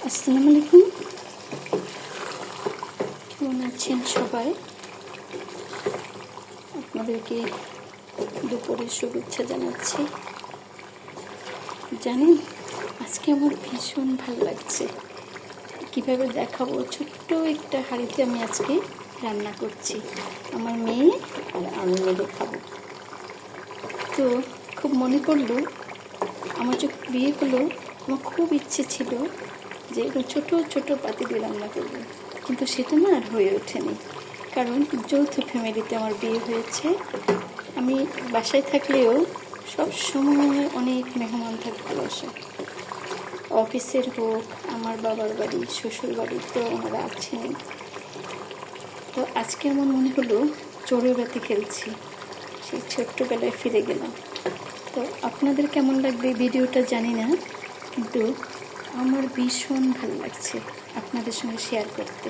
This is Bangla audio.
আসসালামু আলাইকুম। কেমন আছেন সবাই? আপনাদেরকে দুপুরের শুভেচ্ছা জানাচ্ছি। জানেন, আজকে আমার ভীষণ ভালো লাগছে। কীভাবে দেখাবো, ছোট্ট একটা হাঁড়িতে আমি আজকে রান্না করছি। আমার মেয়ে আর আমি মিলে খাবো। তো খুব মনে পড়লো, আমার যখন বিয়ে হলো আমার খুব ইচ্ছে ছিল যে এরকম ছোটো ছোটো পাতিলে রান্না করবো, কিন্তু সেটা না আর হয়ে ওঠেনি। কারণ যৌথ ফ্যামিলিতে আমার বিয়ে হয়েছে। আমি বাসায় থাকলেও সব সময় অনেক মেহমান থাকতে বাসায়, অফিসের হোক, আমার বাবার বাড়ি, শ্বশুর বাড়ি, তো ওনারা আছেন। তো আজকে আমার মনে হলো চড়ুইভাতি খেলছি, সেই ছোট্টবেলায় ফিরে গেলাম। তো আপনাদের কেমন লাগবে ভিডিওটা জানি না, কিন্তু আমার ভীষণ ভালো লাগছে আপনাদের সঙ্গে শেয়ার করতে।